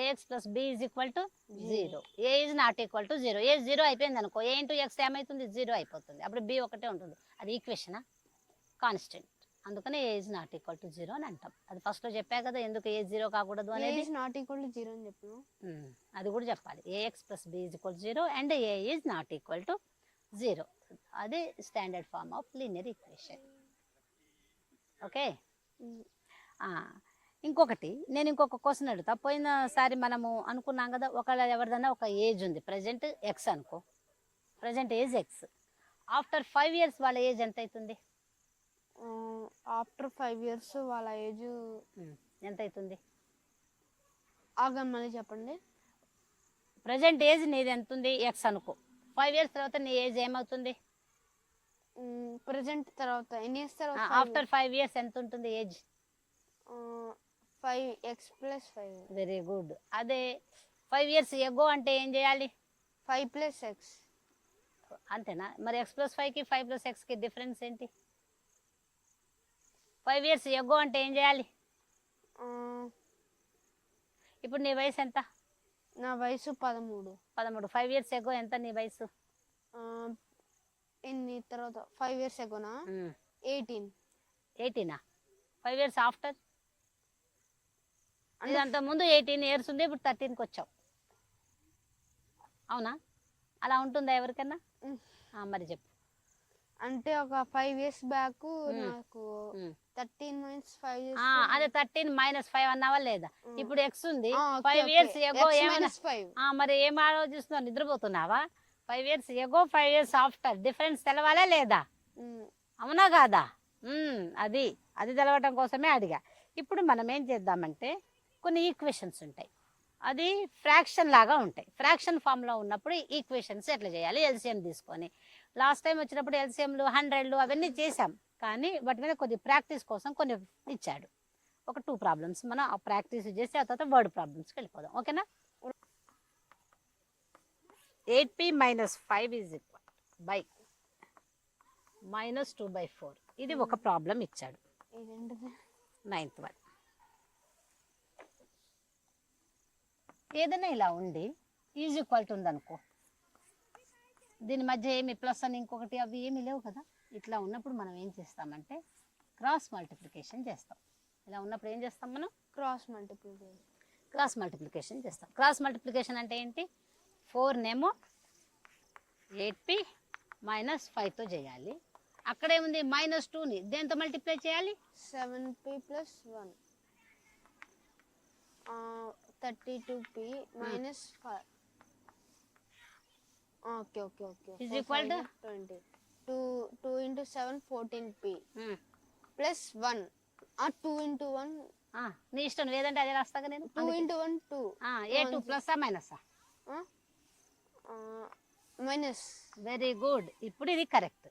AX plus b is equal to 0. A is not equal to 0. A 0 అయిపోయింది అనుకో, ఏ into X ఏమవుతుంది, 0 అయిపోతుంది. అప్పుడు బి ఒకటే ఉంటుంది. అది ఈక్వేషనా, కాన్స్టెంట్. అందుకని ఏ ఈజ్ నాట్ ఈక్వల్ టు 0 అని అంటాం. అది ఫస్ట్లో చెప్పా కదా ఎందుకు ఏ 0 కాకూడదు అనేది. నాట్ ఈక్వల్ టు 0 అని చెప్పిన అది కూడా చెప్పాలి. A x plus b is equal 0 and a is not equal to 0. అది standard form of linear equation. Okay. ఇంకొకటి నేను ఇంకొక క్వశ్చన్ అడుగుతా. పోయినసారి మనము అనుకున్నాం కదా, ఒకవేళ ఎవరిదన్నా ఒక ఏజ్ ఉంది, ప్రజెంట్ ఎక్స్ అనుకో, present age X. After 5 years వాళ్ళ ఏజ్ ఎంత అవుతుంది? ఆఫ్టర్ 5 years వాళ్ళ ఏజ్ ఎంత అవుతుంది? ఆగం మళ్ళీ చెప్పండి. ప్రజెంట్ ఏజ్ నీది ఎంత ఉంది, ఎక్స్ అనుకో. 5 years తర్వాత నీ ఏజ్ ఏమవుతుంది? ప్రజెంట్ తర్వాత ఎన్ని ఇయర్స్ తర్వాత? ఆఫ్టర్ 5 years ఎంత ఉంటుంది ఏజ్? 5x + 5. Very good. అదే 5 years ఎగో అంటే ఏం చేయాలి? 5 + x. అంతేనా? మరి x + 5కి 5 + xకి డిఫరెన్స్ ఏంటి? 5 years ఎగో అంటే ఏం చేయాలి? ఇప్పుడు నీ వయసు ఎంత? నా వయసు 13. 5 years ఎగో ఎంత నీ వయసు? ఎన్ని తర్వాత 5 years ఎగోనా? 18. 18ఆ? 5 years after? అంత ముందు 18 years ఉంది, ఇప్పుడు 13కి వచ్చావు. అవునా? అలా ఉంటుందా ఎవరికన్నా? మరి చెప్పు. అంటే ఒక 5 years బ్యాక్ నాకు 13 - 5 years. అదే 13 - 5 అన్నావా లేదా? ఇప్పుడు ఎక్స్ ఉంది, 5 years ఎగో ఏమైనా మరి ఏం ఆలోచిస్తున్నావు? నిద్రపోతున్నావా? 5 years ఎగో 5 years ఆఫ్టర్ డిఫరెన్స్ తెలవాలా లేదా? అవునా కాదా? అది తెలవటం కోసమే అడిగా. ఇప్పుడు మనం ఏం చేద్దామంటే, కొన్ని ఈక్వేషన్స్ ఉంటాయి, అది ఫ్రాక్షన్ లాగా ఉంటాయి. ఫ్రాక్షన్ ఫామ్లో ఉన్నప్పుడు ఈక్వేషన్స్ ఎట్లా చేయాలి, ఎల్సిఎం తీసుకొని. లాస్ట్ టైం వచ్చినప్పుడు ఎల్సిఎంలు 100లు అవన్నీ చేసాం, కానీ వాటి మీద కొద్ది ప్రాక్టీస్ కోసం కొన్ని ఇచ్చాడు. ఒక 2 problems మనం ఆ ప్రాక్టీస్ చేసి ఆ తర్వాత వర్డ్ ప్రాబ్లమ్స్కి వెళ్ళిపోదాం. ఓకేనా? 8p - 5 = -2/4. ఇది ఒక ప్రాబ్లం ఇచ్చాడు, 9th one. ఏదైనా ఇలా ఉండి ఈజ్ ఈక్వల్ టు ఉందనుకో, దీని మధ్య ఏమి ప్లస్ అని ఇంకొకటి అవి ఏమి లేవు కదా. ఇట్లా ఉన్నప్పుడు మనం ఏం చేస్తామంటే క్రాస్ మల్టిప్లికేషన్ చేస్తాం. ఇలా ఉన్నప్పుడు ఏం చేస్తాం మనం? క్రాస్ మల్టిప్లికేషన్ చేస్తాం. క్రాస్ మల్టిప్లికేషన్ అంటే ఏంటి? 4నేమో 8p - 5తో చేయాలి. అక్కడేముంది -2ని దేంతో మల్టిప్లై చేయాలి? 7p + 1. 32p - 5. Okay is equal to 20. 2 × 7 14p + 1. 2 × 1 నీ ఇష్టం, లేదంటే అదే రాస్తాగా నేను. 2 × 1 2. A2 ప్లస్సా మైనసా? మైనస్. Very good. ఇప్పుడు ఇది కరెక్ట్.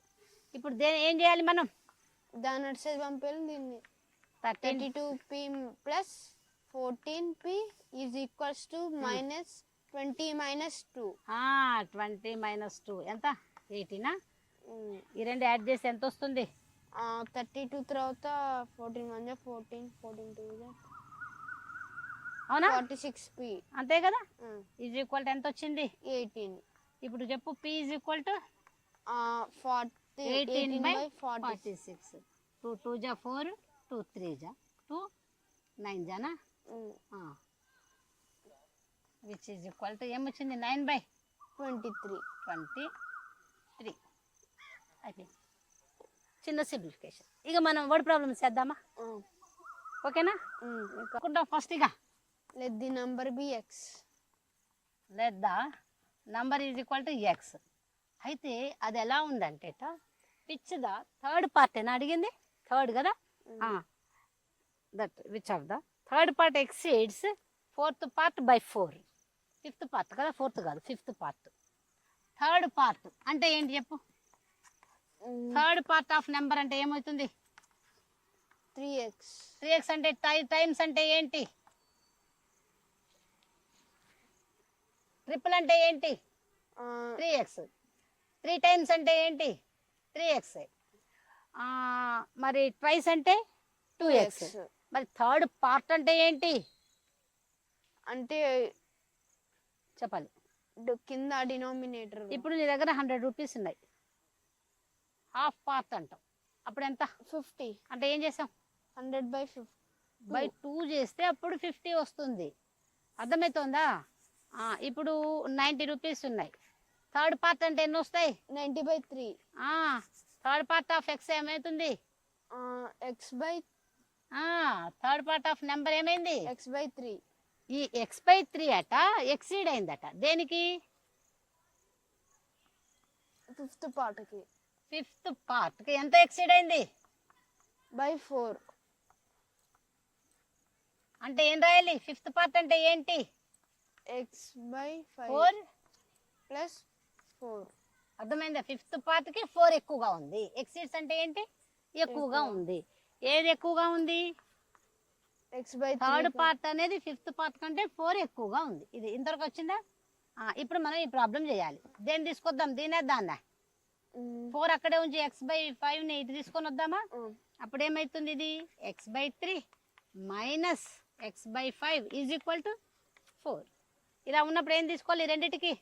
ఇప్పుడు ఏం చేయాలి మనం? దాని అటు సైడ్ పంపేయాలి. దీన్ని 32p + 14p = -20 - 2. 20 - 2 ఎంత? 18ఆ? ఈ రెండు యాడ్ చేసి ఎంత వస్తుంది? 32 తర్వాత 14 - 1 14 14 2 అవునా? 46p. అంతే కదా. ఈజ్ ఈక్వల్ టు ఎంత వచ్చింది? 18. ఇప్పుడు చెప్పు. p is equal to 18/46. 2 2 = 4, 2 3 = 2, 9 Jana, which is equal to ఏమొచ్చింది? 9/23. అయిపోయింది. చిన్న సింప్లిఫికేషన్. ఇక మనం వర్డ్ ప్రాబ్లమ్స్ చేద్దామా? ఓకేనా? అనుకుంటాం ఫస్ట్. ఇక let the number be x. let the number is equal to x. అయితే అది ఎలా ఉందంటే విచ్ ద థర్డ్ పార్ట్ అని అడిగింది. థర్డ్ కదా. That which of the third part exceeds fourth part by 4. Fifth part కదా, ఫోర్త్ కాదు, ఫిఫ్త్ పార్ట్. థర్డ్ పార్ట్ అంటే ఏంటి చెప్పు? థర్డ్ పార్ట్ ఆఫ్ నెంబర్ అంటే ఏమవుతుంది? 3x. 3x అంటే టైమ్స్ అంటే ఏంటి? ట్రిపుల్ అంటే ఏంటి? 3x. 3 times అంటే ఏంటి? 3x. మరి ట్వైస్ అంటే 2x. మరి థర్డ్ పార్ట్ అంటే ఏంటి? అంటే చెప్పాలి. కింద డినామినేటర్ ఇప్పుడు నీ దగ్గర 100 రూపీస్ ఉన్నాయి, హాఫ్ పార్ట్ అంటాం, అప్పుడు ఎంత? 50. అంటే ఏం చేసాం? 100/2 చేస్తే అప్పుడు 50 వస్తుంది. అర్థమవుతుందా? ఇప్పుడు 90 రూపీస్ ఉన్నాయి, థర్డ్ పార్ట్ అంటే ఎన్ని వస్తాయి? 90/3. థర్డ్ పార్ట్ ఆఫ్ ఎక్స్ ఏమవుతుంది? x/3. Third part of number ఏమైంది? x/3. ఈ x/3 అట ఎక్సీడ్ అయిందట దేనికి? ఫిఫ్త్ పార్ట్కి. ఫిఫ్త్ పార్ట్కి ఎంత ఎక్సీడ్ అయింది? 4. అంటే ఏం రాయాలి? ఫిఫ్త్ పార్ట్ అంటే ఏంటి? x/5 4 + 4. అర్థమైందా? ఫిఫ్త్ పార్ట్కి 4 ఎక్కువగా ఉంది. ఎక్సీడ్స్ అంటే ఏంటి? ఎక్కువగా ఉంది. ఏది ఎక్కువగా ఉంది? x/3. థర్డ్ పార్ట్ అనేది ఫిఫ్త్ పార్ట్ కంటే 4 ఎక్కువగా ఉంది. ఇది ఇంతవరకు వచ్చిందా? ఇప్పుడు మనం ఈ ప్రాబ్లం చేయాలి. దేన్ని తీసుకొద్దాం? దీనేద్దాన్నా 4 అక్కడే ఉంచి x/5 ని ఇటు తీసుకొని వద్దామా? అప్పుడు ఏమైతుంది? ఇది x/3 minus x/5 is equal to 4. ఇలా ఉన్నప్పుడు ఏం తీసుకోవాలి? రెండిటికి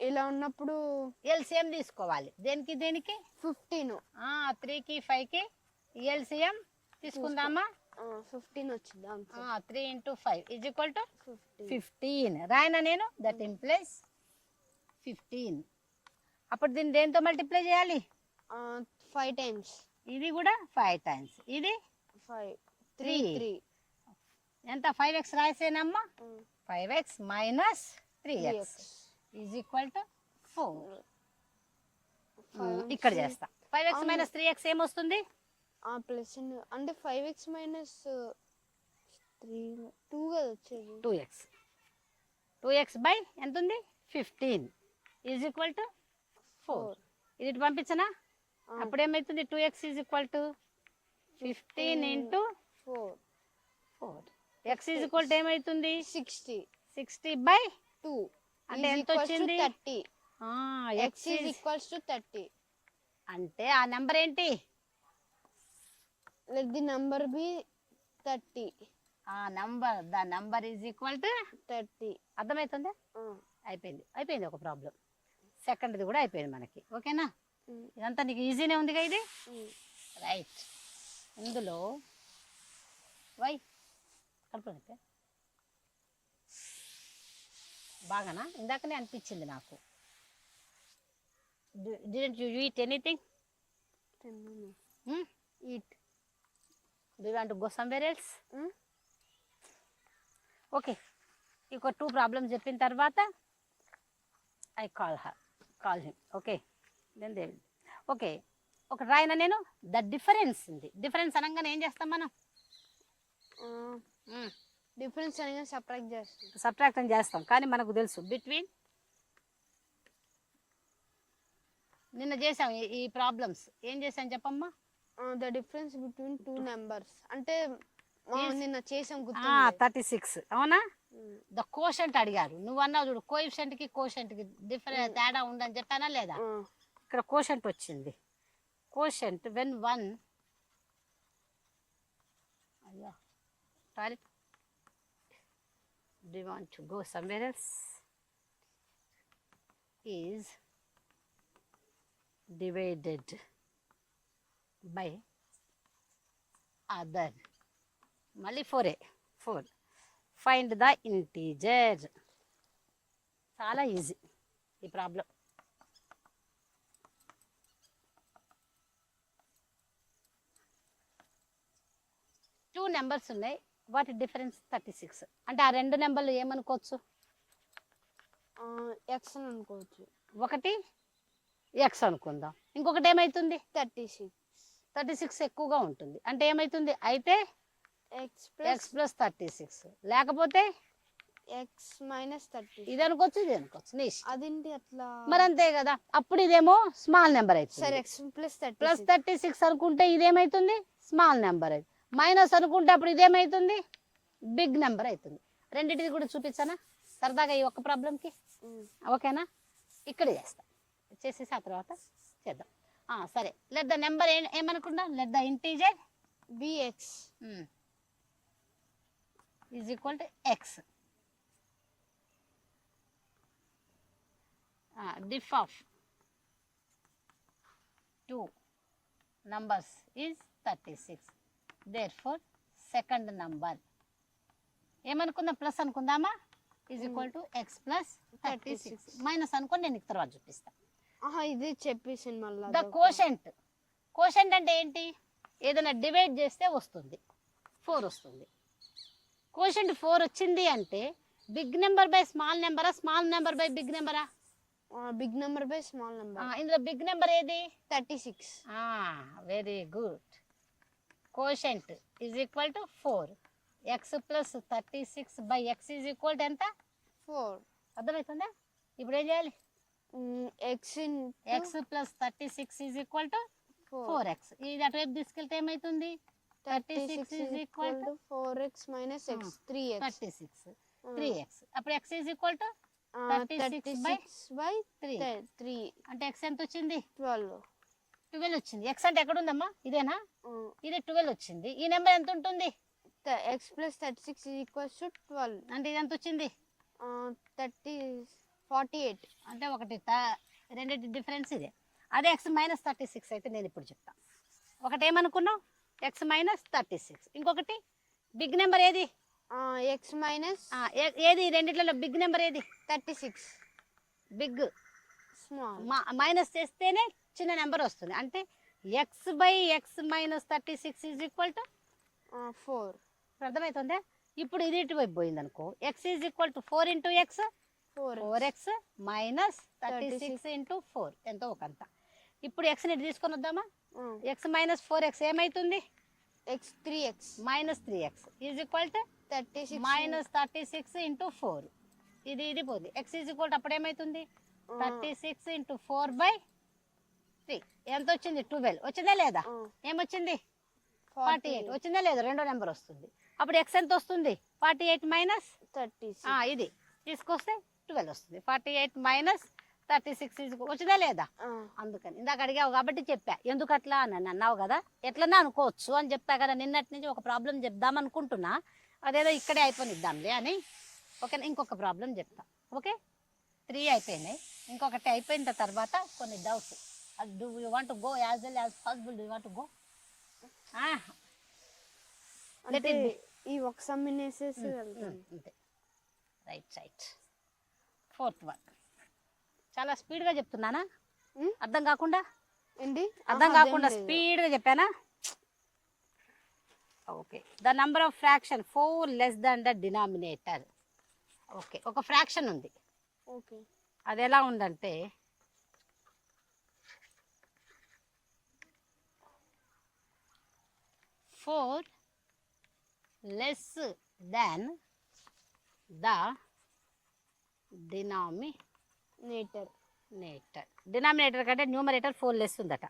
ఇలా ఉన్నప్పుడు ఎల్సిఎం తీసుకోవాలి. దేనికి దేనికి? 15. 3కి 5కి ఎల్సిఎం తీసుకుందామా? 15 వచ్చింది. 3 × 5 ఈజ్ ఈక్వల్ టు 15. రాయనా నేను? That implies 15. అప్పుడు దీన్ని దేంతో మల్టిప్లై చేయాలి? 5 టైమ్స్. ఇది కూడా 5 టైమ్స్. ఇది 5 3 ఎంత? 5x రాసేనమ్మా. 5x minus 3x is equal to 4. ఇక్కడ చేస్తా. 5x మైనస్ 3x ఏమొస్తుంది? ప్లస్ అంటే 5x మైనస్ 3 2 కదా వచ్చేది. 2x బై ఎంత ఉంది? 15 ఈజ్ ఈక్వల్ టు 4. ఇది ఇటు పంపించనా? అప్పుడు ఏమవుతుంది? 2x is equal to 15 × 4. x is equal to ఏమవుతుంది? 60/2 అంటే ఎంత వచ్చింది? 30. x is equals to 30. అంటే ఆ నెంబర్ ఏంటి? Let the number be 30. The number is equal to 30. అర్థమవుతుందా? అయిపోయింది ఒక ప్రాబ్లం. సెకండ్ది కూడా అయిపోయింది మనకి. ఓకేనా? ఇదంతా నీకు ఈజీనే ఉందిగా ఇది? రైట్. ఇందులో వై కలుపుకుంటే బాగానా? ఇందాకనే అనిపించింది నాకు. Didn't you eat anything? Eat. Do you want to go somewhere else? Okay. ఇంకో 2 ప్రాబ్లమ్స్ చెప్పిన తర్వాత I call him. Okay. Then they will. Okay. ఒక రాయన నేను ద డిఫరెన్స్ ఉంది. డిఫరెన్స్ అనగానే ఏం చేస్తాం మనం? డిఫరెన్స్ అనగా సబ్ట్రాక్ట్ అని చేస్తాం. కానీ మనకు తెలుసు బిట్వీన్ నిన్న చేసాం ఈ ప్రాబ్లమ్స్. ఏం చేసాం చెప్పమ్మా? ద డిఫరెన్స్ బిట్వీన్ 2 నెంబర్స్ అంటే నిన్న చేసాం. 36 అవునా? ద కోషంట్ అడిగారు. నువ్వు అన్నావు చూడు, కోఎఫిషియంట్ కి కోషంట్ కి డిఫరెన్స్ తేడా ఉందని చెప్పానా లేదా? ఇక్కడ కోషంట్ వచ్చింది. కోషంట్ వెన్ 1 అయ్యా toilet. Do you want to go somewhere else? Is divided by other. మళ్ళీ 4. Find the integer. చాలా ఈజీ ఈ ప్రాబ్లం. టూ నెంబర్స్ ఉన్నాయి, వాటి డిఫరెన్స్ 36. అంటే ఆ రెండు నెంబర్లు ఏమనుకోవచ్చు? ఎక్స్ అని అనుకోవచ్చు. ఒకటి ఎక్స్ అనుకుందాం, ఇంకొకటి ఏమైతుంది? 36 ఎక్కువగా ఉంటుంది. అంటే ఏమైతుంది? అయితే ఎక్స్ ప్లస్ 36, లేకపోతే ఎక్స్ మైనస్ 30. ఇది అనుకోవచ్చు, ఇది అనుకోవచ్చు. నీ అదేంటి అట్లా? మరి అంతే కదా. అప్పుడు ఇదేమో స్మాల్ నెంబర్ అయితే సరే, ఎక్స్ ప్లస్ 36 అనుకుంటే ఇదేమైతుంది? స్మాల్ నెంబర్ అయితే. మైనస్ అనుకుంటే అప్పుడు ఇదేమైతుంది? బిగ్ నెంబర్ అవుతుంది. రెండింటిది కూడా చూపించానా సరదాగా ఈ ఒక్క ప్రాబ్లంకి? ఓకేనా? ఇక్కడ చేస్తా, చేసేసి ఆ తర్వాత చేద్దాం. సరే, లెట్ ద నెంబర్ ఏమనుకుందాం? Let the integer be x is equal to x. diff of two numbers is 36. Therefore, second number ఏమనుకుందాం ప్లస్ అనుకుందామా is equal to x plus 36 minus అనుకోండి నేను తర్వాత చూపిస్తా. ఇది చెప్పేసి మళ్ళీ ద కోషెంట్. కోషెంట్ అంటే ఏంటి? ఏదైనా డివైడ్ చేస్తే వస్తుంది 4 వస్తుంది. కోషెంట్ 4 వచ్చింది అంటే బిగ్ నెంబర్ బై స్మాల్ నెంబరా, స్మాల్ నెంబర్ బై బిగ్ నెంబరా? Big number by small number. ఇందులో బిగ్ నెంబర్ ఏది? 36. Very good. Quotient is equal to 4. X plus 36 by x is equal to ఎంత? 4. అర్థమవుతుందా? ఇప్పుడు ఏం చేయాలి? X plus 36 is equal to 4x. ఇది అటువైపు తీసుకెళ్తే ఏమవుతుంది? 36 is equal to 4x minus x 3x. 36 3x. అప్పుడు x is equal to 36 by 3. అంటే x ఎంత వచ్చింది? 12 వచ్చింది. x అంటే ఎక్కడ ఉందమ్మా? ఇదేనా? ఇది 12 వచ్చింది. ఈ నెంబర్ ఎంత ఉంటుంది? x plus 36 is equals to 12. అంటే ఇది ఎంత వచ్చింది? 48. అంటే ఒకటి రెండింటి డిఫరెన్స్ ఇదే. అదే x మైనస్ 36 అయితే నేను ఇప్పుడు చెప్తా. ఒకటి ఏమనుకున్నావు? x minus 36. ఇంకొకటి బిగ్ నెంబర్ ఏది? x మైనస్ ఏది? రెండిట్లలో బిగ్ నెంబర్ ఏది? 36. బిగ్. స్మాల్. మైనస్ చేస్తేనే చిన్న నెంబర్ వస్తుంది. అంటే X by X minus 36 is equal to 4. అర్థమవుతుందా? ఇప్పుడు ఇది ఇటువైపు పోయింది అనుకో, X is equal to 4 into X 4x minus 36 into 4 ఎంతో ఒకంత. ఇప్పుడు ఎక్స్ని ఇటు తీసుకొని వద్దామా? ఎక్స్ మైనస్ 4x ఏమవుతుంది? x 3x minus 3x is equal to 36 minus 36 into 4. ఇది పోయింది. ఎక్స్ ఈజ్ ఈక్వల్ టు అప్పుడు ఏమవుతుంది? 36 ఇంటూ 4 బై 3 ఎంత వచ్చింది? 12 వచ్చిందా లేదా? ఏమొచ్చింది? 48 వచ్చిందా లేదా? రెండో నెంబర్ వస్తుంది. అప్పుడు ఎక్స్ ఎంత వస్తుంది? 48 మైనస్ 36. ఇది తీసుకొస్తే 12 వస్తుంది. 48 మైనస్ 36 వచ్చిందా లేదా? అందుకని ఇందాక అడిగావు కాబట్టి చెప్పా. ఎందుకు అట్లా అని అన్నావు కదా, ఎట్లన్నా అనుకోవచ్చు అని చెప్తా కదా. నిన్నటి నుంచి ఒక ప్రాబ్లం చెప్దాం అనుకుంటున్నా, అదేదో ఇక్కడే అయిపోయిద్దాంలే అని. ఓకేనా? ఇంకొక ప్రాబ్లం చెప్తా. ఓకే, 3 అయిపోయినాయి. ఇంకొకటి అయిపోయిన తర్వాత కొన్ని doubts. Do you want to go as well as possible? Do you want to go? ఈ ఒక సమ్మినేసేసి అంతే. రైట్. 4th వన్ చాలా స్పీడ్గా చెప్తున్నానా? అర్థం కాకుండా? ఏంటి? అర్థం కాకుండా స్పీడ్గా చెప్పానా? Okay. The number of fraction 4 less than the denominator. Okay, ఒక ఫ్రాక్షన్ ఉంది. ఓకే, అది ఎలా ఉందంటే, four less than the denominator. Denominator కంటే న్యూమరేటర్ 4 లెస్ ఉందట.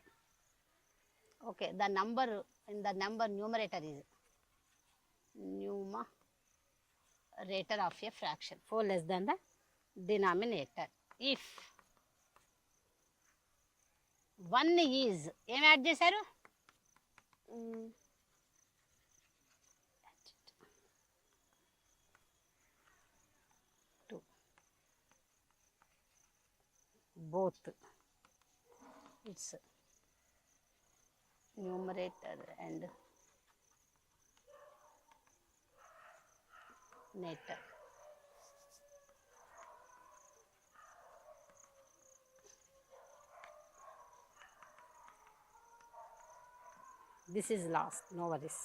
Okay, the number in the number numerator is numerator of a fraction 4 less than the denominator. If 1 is ఏం add చేశారు? 2 both its numerator and nature. This is last, no worries.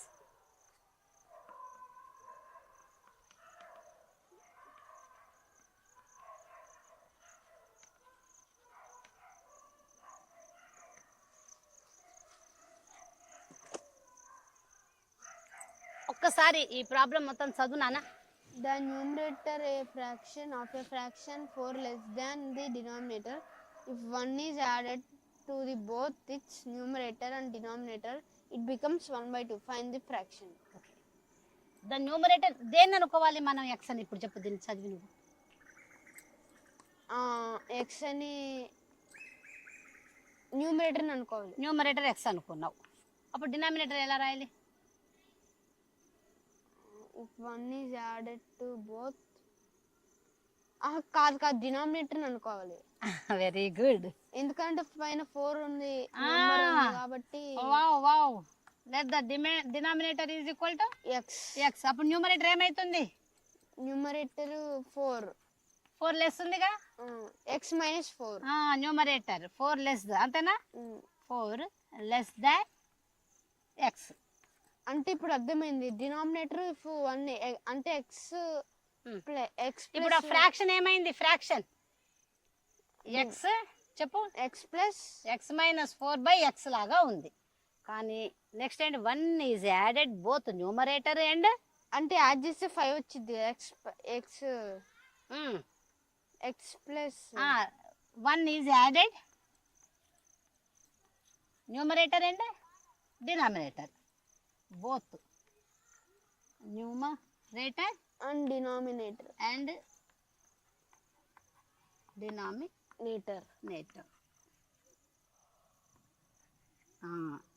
ఒక్కసారి ఈ problem మొత్తం చదువునానా? The numerator a fraction of a fraction 4 less than the denominator. If 1 is added to the both its numerator and denominator, it becomes 1/2. Find the fraction. Okay. The numerator దేన్ని అనుకోవాలి మనం? x అని. ఇప్పుడు చెప్పు, దీన్ని చదివి నువ్వు. x అని న్యూమరేటర్ అనుకోవాలి. న్యూమరేటర్ x అనుకున్నావు. అప్పుడు డినామినేటర్ ఎలా రాయాలి? If 1 is added to both కాదు కాదు డినామినేటర్ అనుకోవాలి, వెరీ గుడ్. ఎందుకంటే పైన 4 ఉంది నెంబర్ ఉంది కాబట్టి. Wow wow. Let the denominator is equal to X. X. అప్పుడు న్యూమరేటర్ ఏమైతుంది? న్యూమరేటర్ 4. 4 లెస్ ఉందిగా, ఎక్స్ మైనస్ 4. న్యూమరేటర్ 4 లెస్ అంతేనా? 4 లెస్ దాన్ ఎక్స్. అంటే ఇప్పుడు అర్థమైంది, డినామినేటర్ 1 అంటే ఎక్స్ ఎక్స్. ఇప్పుడు ఆ ఫ్రాక్షన్ ఏమైంది? ఫ్రాక్షన్ ఎక్స్ చెప్పు. X plus X minus 4/x లాగా ఉంది. కానీ నెక్స్ట్ ఏంటి? 1 is added both numerator and, అంటే యాడ్ చేస్తే 5 వచ్చింది. X X X plus 1 is added numerator and denominator both numerator and denominator and denominator.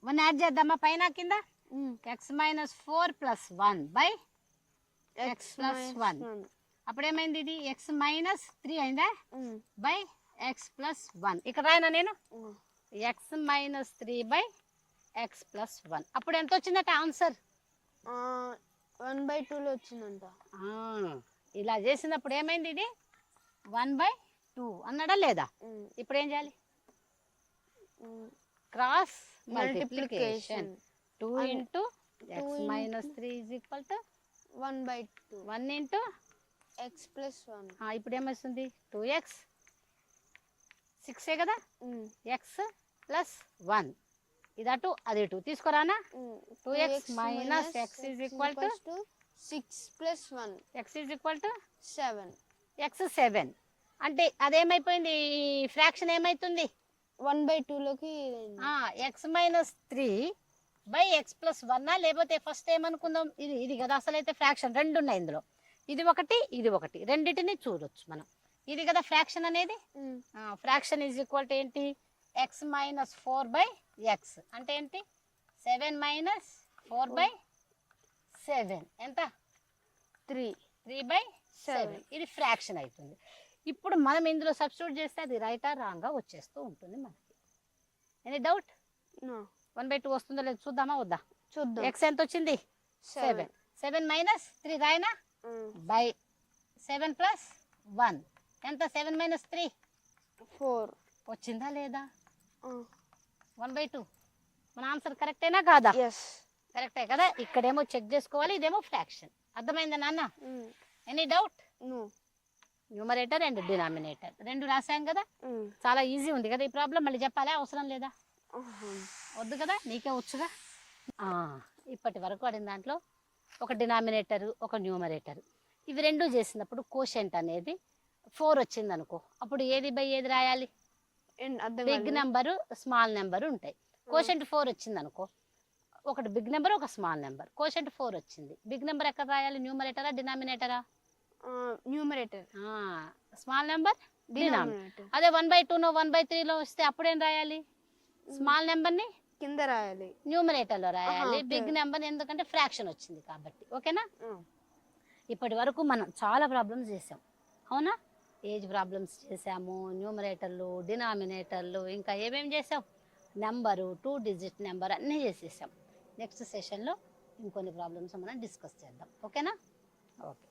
1 add చేద్దామా పైన కింద? x minus 4 plus 1 by X plus 1. అప్పుడేమైంది? ఇది x మైనస్ 3 అయిందా by X plus 1. ఇక్కడ రాయనా నేను? x minus 3 by X plus 1. అప్పుడు ఎంత వచ్చిందట ఆన్సర్? 1/2 లో వచ్చిందంట. ఇలా చేసినప్పుడు ఏమైంది? ఇది 1/2 అన్నాడా లేదా? ఇప్పుడు ఏం చేయాలి? Cross multiplication. 2 into X minus 3 is equal to 1/2. 1 into X plus 1. ఇప్పుడు ఏమొస్తుంది? 2x 6 కదా, ఎక్స్ ప్లస్ 1. ఇది అటు అది ఇటు తీసుకురానా? 2x minus X is equal to 6 plus 1. X is equal to 7. X 7. అంటే అదేమైపోయింది? ఈ ఫ్రాక్షన్ ఏమైతుంది? 1/2 లోకి X minus 3 by X plus 1. లేకపోతే ఫస్ట్ ఏమనుకుందాం? ఇది ఇది కదా అసలైతే ఫ్రాక్షన్. 2 ఉన్నాయి ఇందులో, ఇది ఒకటి ఇది ఒకటి, రెండింటిని చూడొచ్చు మనం. ఇది కదా ఫ్రాక్షన్ అనేది. ఫ్రాక్షన్ ఈజ్ ఈక్వల్ టు ఏంటి? ఎక్స్ మైనస్ 4/x అంటే ఏంటి? 7 మైనస్ 4/7 ఎంత? 3/7. ఇది ఫ్రాక్షన్ అవుతుంది. ఇప్పుడు మనం ఇందులో సబ్స్టిట్యూట్ చేస్తే అది రైటా రాంగా వచ్చేస్తూ ఉంటుంది మనకి. Any doubt? 1/2 వస్తుందో లేదు చూద్దామా వద్దా? చూద్దాం. ఎక్స్ ఎంత వచ్చింది? 7. 7 మైనస్ 3 రాయనా? బై 7 ప్లస్ 1 ఎంత? 7 మైనస్ 3 4. వచ్చిందా లేదా? 1/2. మన ఆన్సర్ కరెక్టేనా కాదా? కరెక్టే కదా. ఇక్కడేమో చెక్ చేసుకోవాలి, ఇదేమో ఫ్రాక్షన్. అర్థమైందా నాన్న? Any doubt? Numerator and denominator 2 రాసాం కదా. చాలా ఈజీ ఉంది కదా ఈ ప్రాబ్లం. మళ్ళీ చెప్పాలా? అవసరం లేదా? వద్దు కదా, నీకే వచ్చుగా. ఇప్పటి వరకు అడిగిన దాంట్లో ఒక డినామినేటర్ ఒక న్యూమరేటర్ ఇవి 2 చేసినప్పుడు కోషెంట్ అనేది 4 వచ్చింది అనుకో, అప్పుడు ఏది బై ఏది రాయాలి? బిగ్ నెంబరు స్మాల్ నెంబర్ ఉంటాయి. కోషెంట్ 4 వచ్చింది అనుకో, ఒకటి బిగ్ నెంబర్ ఒక స్మాల్ నెంబర్. కోషెంట్ 4 వచ్చింది, బిగ్ నెంబర్ ఎక్కడ రాయాలి? న్యూమరేటరా డినామినేటరా? న్యూమరేటర్. Small number denominator. అదే 1/2 1/3 లో వస్తే అప్పుడేం రాయాలి? స్మాల్ నెంబర్ ని కింద రాయాలి, న్యూమరేటర్ లో రాయాలి. బిగ్ నెంబర్ ఎందుకంటే ఫ్రాక్షన్ వచ్చింది కాబట్టి. ఓకేనా? ఇప్పటి వరకు మనం చాలా ప్రాబ్లమ్స్ చేసాం, అవునా? ఏజ్ ప్రాబ్లమ్స్ చేసాము, న్యూమరేటర్లు డినామినేటర్లు, ఇంకా ఏమేమి చేసాం? నెంబరు 2 డిజిట్ నెంబర్ అన్నీ చేసేసాం. నెక్స్ట్ సెషన్లో ఇంకొన్ని ప్రాబ్లమ్స్ మనం డిస్కస్ చేద్దాం. ఓకేనా? ఓకే.